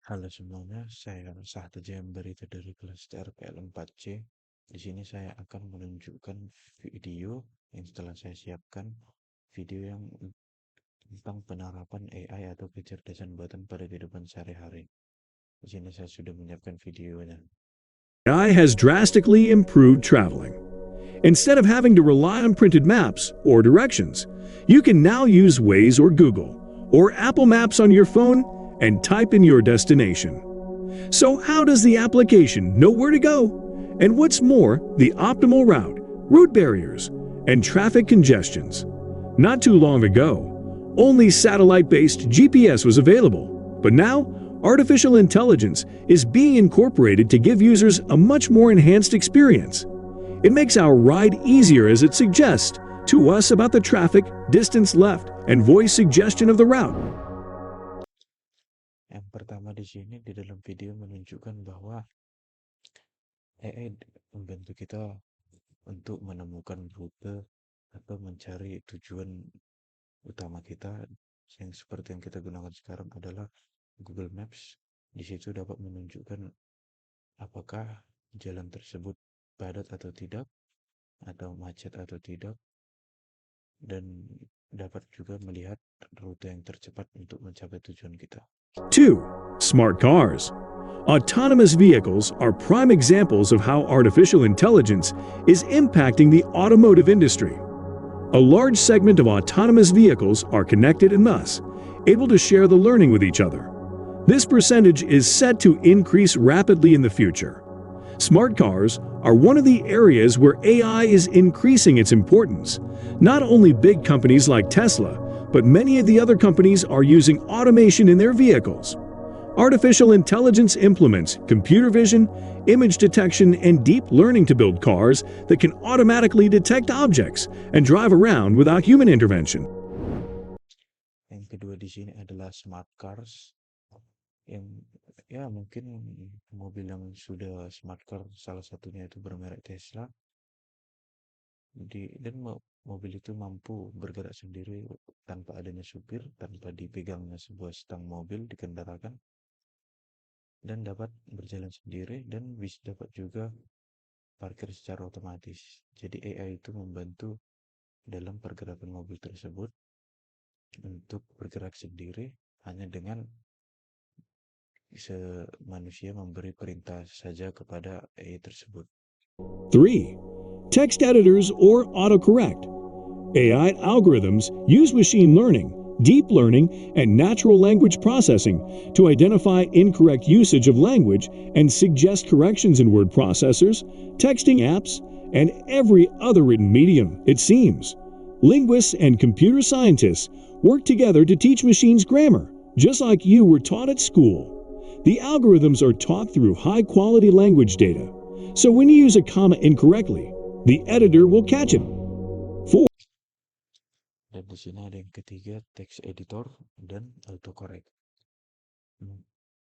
Halo semuanya, saya Sahat Jember dari kelas TRPL 4C. Di sini saya akan menunjukkan video yang telah saya siapkan, video yang tentang penerapan AI atau kecerdasan buatan pada kehidupan sehari-hari. Di sini saya sudah menyiapkan videonya. AI has drastically improved traveling. Instead of having to rely on printed maps or directions, you can now use Waze or Google or Apple Maps on your phone and type in your destination. So, how does the application know where to go? And what's more, the optimal route, route barriers, and traffic congestions. Not too long ago, only satellite based GPS was available, but now artificial intelligence is being incorporated to give users a much more enhanced experience. It makes our ride easier as it suggests to us about the traffic, distance left, and voice suggestion of the route. Yang pertama di sini di dalam video menunjukkan bahwa AI membantu kita untuk menemukan rute atau mencari tujuan utama kita yang seperti yang kita gunakan sekarang adalah Google Maps. Di situ dapat menunjukkan apakah jalan tersebut padat atau tidak, atau macet atau tidak, dan dapat juga melihat rute yang tercepat untuk mencapai tujuan kita. 2. Smart cars. Autonomous vehicles are prime examples of how artificial intelligence is impacting the automotive industry. A large segment of autonomous vehicles are connected and thus able to share the learning with each other. This percentage is set to increase rapidly in the future. Smart cars are one of the areas where AI is increasing its importance. Not only big companies like Tesla, but many of the other companies are using automation in their vehicles. Artificial intelligence implements computer vision, image detection, and deep learning to build cars that can automatically detect objects and drive around without human intervention. Yang kedua di sini adalah smart cars, yang ya mungkin mobil yang sudah smart car salah satunya itu bermerek Tesla. Dan mobil itu mampu bergerak sendiri tanpa adanya supir, tanpa dipegangnya sebuah stang mobil dikendarakan, dan dapat berjalan sendiri, dan bisa dapat juga parkir secara otomatis. Jadi AI itu membantu dalam pergerakan mobil tersebut untuk bergerak sendiri hanya dengan manusia memberi perintah saja kepada AI tersebut. 3. Text editors or autocorrect. AI algorithms use machine learning, deep learning, and natural language processing to identify incorrect usage of language and suggest corrections in word processors, texting apps, and every other written medium, it seems. Linguists and computer scientists work together to teach machines grammar, just like you were taught at school. The algorithms are taught through high quality language data, so when you use a comma incorrectly, the editor will catch it. 4. Dan di sini ada yang ketiga, text editor dan autocorrect.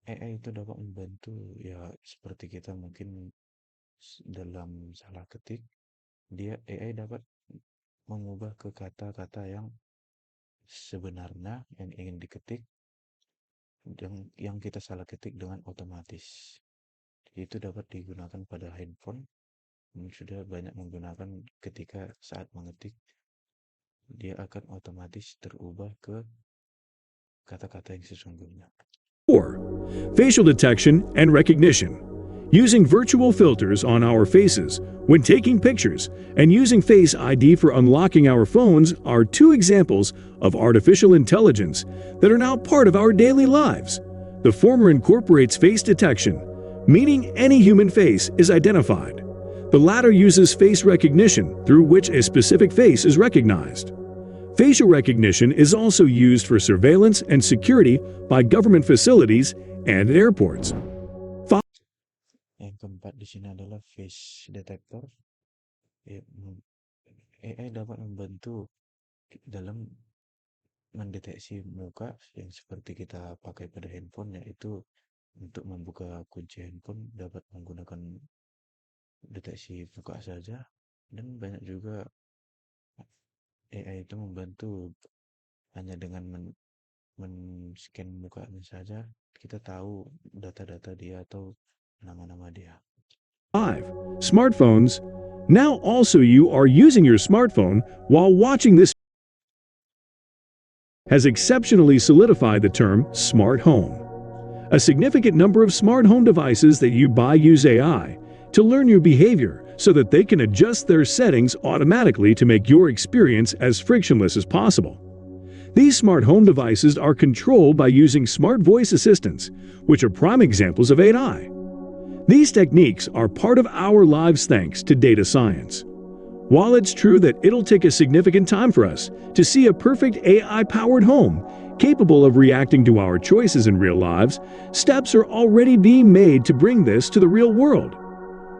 AI itu dapat membantu ya seperti kita mungkin dalam salah ketik, AI dapat mengubah ke kata-kata yang sebenarnya yang ingin diketik dan yang kita salah ketik dengan otomatis. Itu dapat digunakan pada handphone, sudah banyak menggunakan ketika saat mengetik, dia akan otomatis terubah ke kata-kata yang sesungguhnya. 4. Facial detection and recognition. Using virtual filters on our faces when taking pictures and using Face ID for unlocking our phones are two examples of artificial intelligence that are now part of our daily lives. The former incorporates face detection, meaning any human face is identified. The latter uses face recognition, through which a specific face is recognized. Facial recognition is also used for surveillance and security by government facilities and airports. Yang keempat di sini adalah face detector. AI dapat membantu dalam mendeteksi muka yang seperti kita pakai pada handphone, yaitu untuk membuka kunci handphone dapat menggunakan deteksi muka saja, dan banyak juga AI itu membantu hanya dengan men-scan mukanya saja kita tahu data-data dia atau nama-nama dia. 5. Smartphones. Now also you are using your smartphone while watching this has exceptionally solidified the term smart home. A significant number of smart home devices that you buy use AI to learn your behavior so that they can adjust their settings automatically to make your experience as frictionless as possible. These smart home devices are controlled by using smart voice assistants, which are prime examples of AI. These techniques are part of our lives thanks to data science. While it's true that it'll take a significant time for us to see a perfect AI-powered home capable of reacting to our choices in real lives, steps are already being made to bring this to the real world.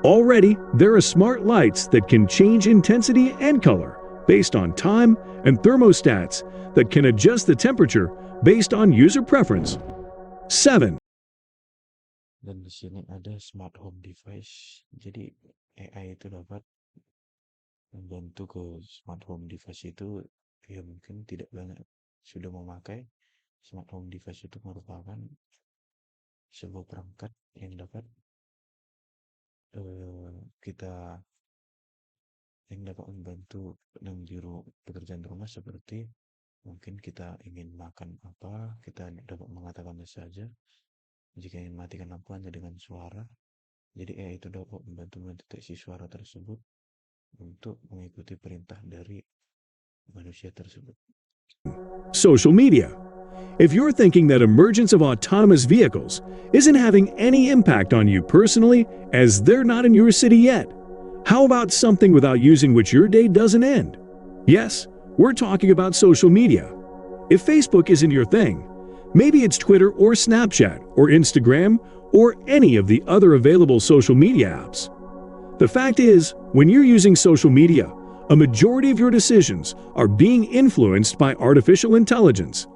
Already, there are smart lights that can change intensity and color based on time and thermostats that can adjust the temperature based on user preference. 7. Dan di sini ada smart home device. Jadi AI itu dapat membantu ke smart home device itu, ya mungkin tidak banyak sudah memakai. Smart home device itu merupakan sebuah perangkat yang dapat kita yang dapat membantu dalam pekerjaan rumah, seperti mungkin kita ingin makan apa, kita dapat mengatakannya saja. Jika ingin matikan lampu hanya dengan suara, jadi AI itu dapat membantu mendeteksi suara tersebut untuk mengikuti perintah dari manusia tersebut. Social media. If you're thinking that emergence of autonomous vehicles isn't having any impact on you personally as they're not in your city yet, how about something without using which your day doesn't end? Yes, we're talking about social media. If Facebook isn't your thing, maybe it's Twitter or Snapchat or Instagram or any of the other available social media apps. The fact is, when you're using social media, a majority of your decisions are being influenced by artificial intelligence.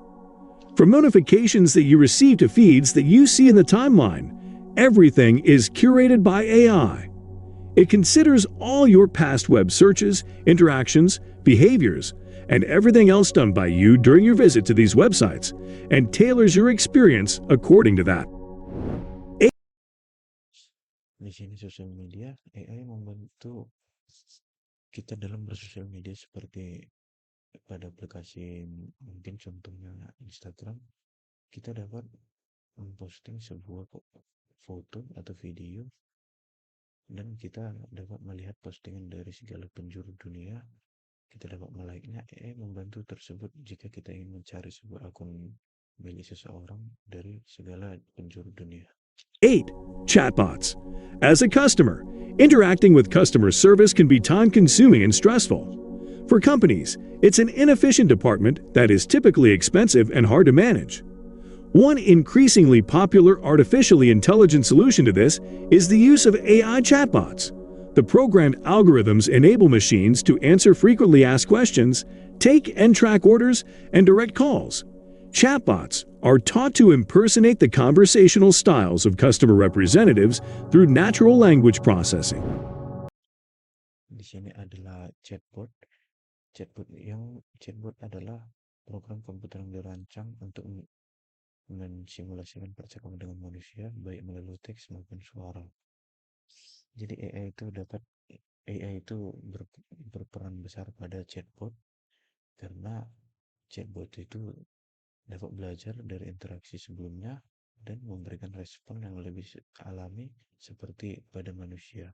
From notifications that you receive to feeds that you see in the timeline, everything is curated by AI. It considers all your past web searches, interactions, behaviors, and everything else done by you during your visit to these websites and tailors your experience according to that. Di sini sosial media, AI membantu kita dalam bersosial media, seperti pada aplikasi mungkin contohnya Instagram, kita dapat memposting sebuah foto atau video dan kita dapat melihat postingan dari segala penjuru dunia. Kita dapat melike-nya. AI membantu tersebut jika kita ingin mencari sebuah akun milik seseorang dari segala penjuru dunia. 8. Chatbots. As a customer, interacting with customer service can be time-consuming and stressful. For companies, it's an inefficient department that is typically expensive and hard to manage. One increasingly popular artificially intelligent solution to this is the use of AI chatbots. The programmed algorithms enable machines to answer frequently asked questions, take and track orders, and direct calls. Chatbots are taught to impersonate the conversational styles of customer representatives through natural language processing. Di sini adalah chatbot. Chatbot adalah program komputer yang dirancang untuk mensimulasikan percakapan dengan manusia, baik melalui teks maupun suara. Jadi AI itu berperan besar pada chatbot, karena chatbot itu dapat belajar dari interaksi sebelumnya dan memberikan respon yang lebih alami seperti pada manusia.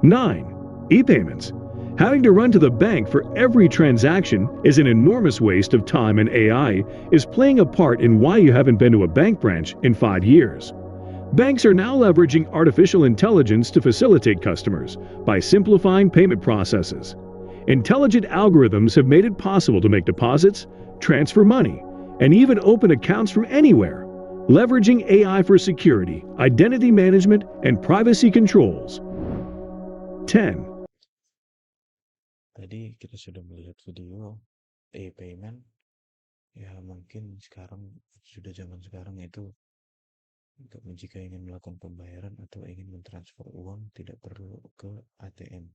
9. E-payments. Having to run to the bank for every transaction is an enormous waste of time, and AI is playing a part in why you haven't been to a bank branch in 5 years. Banks are now leveraging artificial intelligence to facilitate customers by simplifying payment processes. Intelligent algorithms have made it possible to make deposits, transfer money, and even open accounts from anywhere, leveraging AI for security, identity management, and privacy controls. 10. Tadi kita sudah melihat video e-payment. Ya mungkin zaman sekarang itu, jika ingin melakukan pembayaran atau ingin mentransfer uang, tidak perlu ke ATM.